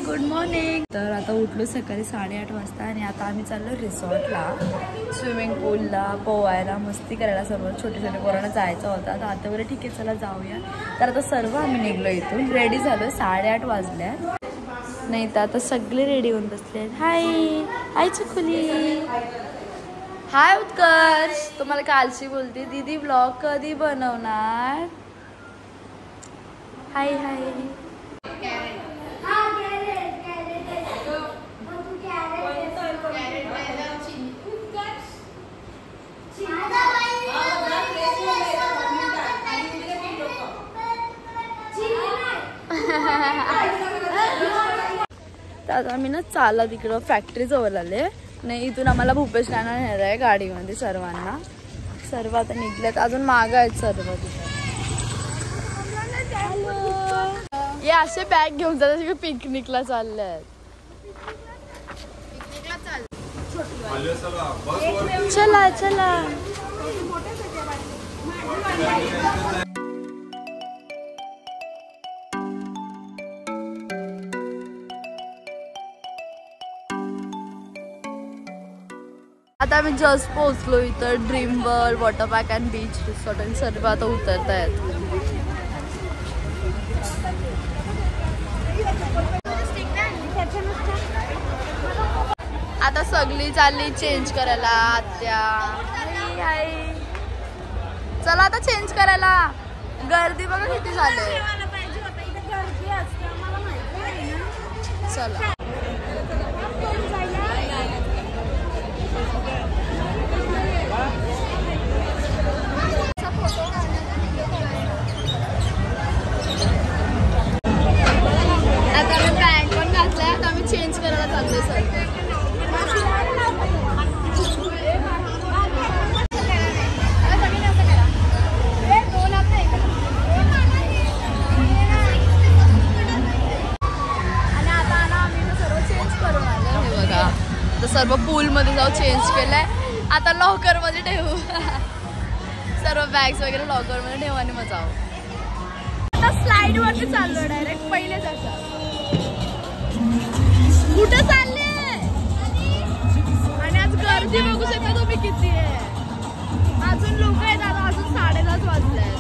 Good morning. तर आता उठलो सकाळी 8:30 वाजता आणि आता आम्ही चाललो रिसॉर्टला, स्विमिंग पूलला, पोहायला, मस्ती करायला। सर्व छोटे छोटे पोरांना जायचं होतं। तर आता बरं ठीक आहे चला जाऊया। तर आता सर्व आम्ही निघलो इथून, रेडी झालो। 8:30 वाजल्यात नाही तर आता सगळे रेडी होऊन बसले आहेत। हाय हाय चुकुली, हाय उत्कर्ष। तुम्हाला कालची बोलते दीदी ब्लॉग कधी बनवणार। हाय हाय आता आम्ही ना चालत इकडं फॅक्टरी जवळ आले नाही। इथून आम्हाला भूपेश नाना नेणार आहे गाडीमध्ये सर्वांना। सर्व आता निघल्यात, अजून मागं आहेत सर्व तिथे। हे असे बॅग घेऊन जातात पिकनिकला चालल्यात। चला चला आता आम्ही जस्ट पोहोचलो इथं dream world water park and beach resort आणि सर्व आता उतरत आहेत। आता सगळी चालली चेंज करायला। आत्या चला आता चेंज करायला। गर्दी बघा किती झाली। चला आता आम्ही बँग पण घातलाय। आता आम्ही चेंज करायला चाललोय सर। सर्व पूल मध्ये जाऊ चेंज केलंय। आता लॉकर मध्ये ठेवू सर्व बॅग्स वगैरे लॉकर मध्ये ठेवू आणि मग जाऊ। आता स्लाइड वरती चाललो डायरेक्ट पहिले जायचं। कुठं चालले आणि आज गर्दी बघू शकता तुम्ही किती आहे। अजून लोक आहेत, आता अजून 10:30 वाजले आहेत।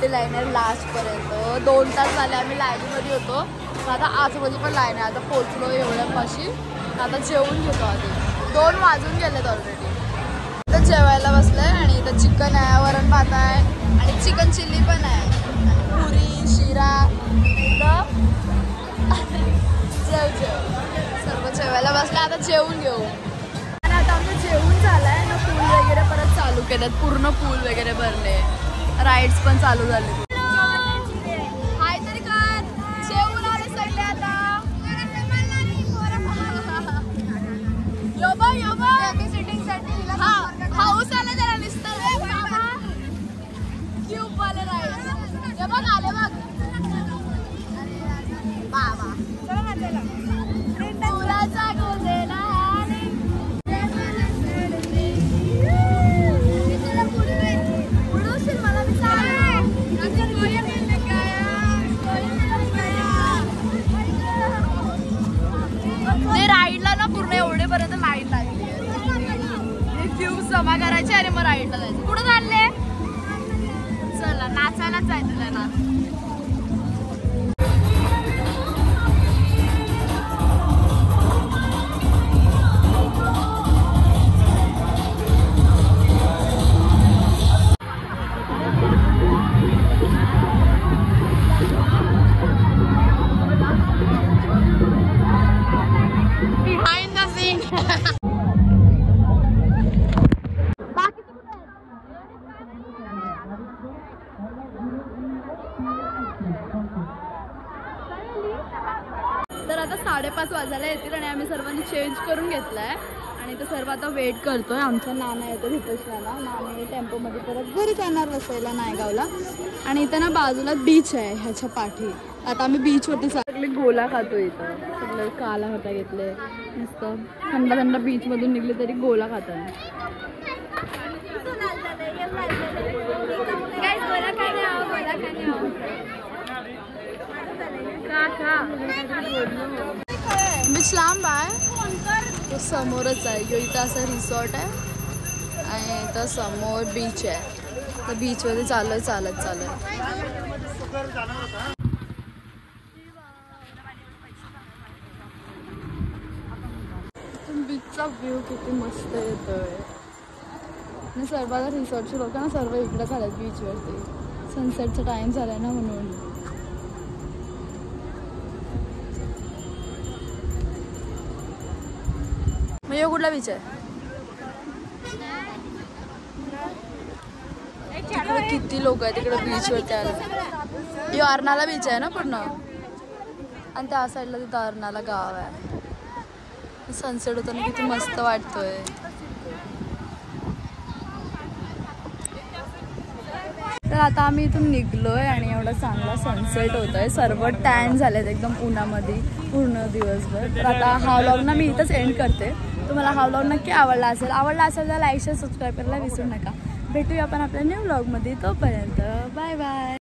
एवढी लाईन आहे लास्टपर्यंत. 2 तास झाले आम्ही लाईनमध्ये होतो. आता आजमध्ये पण लाईन आहे. आता पोचलो एवढ्यापाशी. आता जेवून घेतो आधी. 2 वाजून गेलेत ऑलरेडी. इथं जेवायला बसलंय आणि इथं चिकन आहे, वरण भात आहे आणि चिकन चिल्ली पण आहे, पुरी शिरा. जेव सर्व जेवायला बसलं. आता जेवून घेऊ. आणि आता आमचं जेवून झालंय ना. पूल वगैरे परत चालू केलेत. पूर्ण पूल वगैरे भरले. राईड्स पण चालू झाले. हाय तरी काय जेवून आले सगळे आता. हाऊस आला जरा नुसतं क्यूब वाले राईड. हे बघ आले बघ. बाबा पुलाचा गोंधळा. राईडला ना पूर्ण एवढेपर्यंत लाईन लागली आहे. क्यूब जमा करायचे आणि मग राईडला जायचं. कुठं चालले? चला नाचायलाच जायचं आहे ना. तर आता 5:30 वाजायला येतील आणि आम्ही सर्वांनी चेंज करून घेतलाय आणि इथं सर्व आता वेट करतोय. आमचा नाना येतो हितोशीला. नाना टेम्पोमध्ये परत घरी जाणार बसायला नायगावला. आणि इथं ना बाजूला बीच आहे ह्याच्या पाठी. आता आम्ही बीचवरती सगळे गोला खातो. इथं सगळे काला होता घेतले. नुसतं थंड थंड बीचमधून निघले तरी गोला खातात. बीच लांब आहे. तो समोरच आहे. इथं असं रिसॉर्ट आहे आणि इथं समोर बीच आहे. तर बीचमध्ये चाललोय चालत. बीचचा व्ह्यू किती मस्त येतोय. आणि सर्वांना रिसॉर्टचे लोक ना सर्व इकडे झालेत बीचवरती. सनसेटचा टाइम झालाय ना म्हणून. मग कुठला बीच आहे? तिकडे किती लोक आहेत तिकडे बीचवरती आले. यो अर्नाला बीच आहे ना पूर्ण. आणि त्या साईडला तिथं अर्नाला गाव आहे. सनसेट होताना किती मस्त वाटतोय. तर आता आम्ही इथून निघलोय आणि एवढा चांगला सनसेट होतोय. सर्व टॅन झालेत एकदम उन्हामध्ये पूर्ण दिवसभर. तर आता हा व्लॉग ना मी इथंच एंड करते. तुम्हाला हा व्लॉग नक्की आवडला असेल तर लाईक शेअर सबस्क्राईब करायला विसरू नका. भेटूया आपण आपल्या न्यू व्लॉगमध्ये. तोपर्यंत बाय बाय.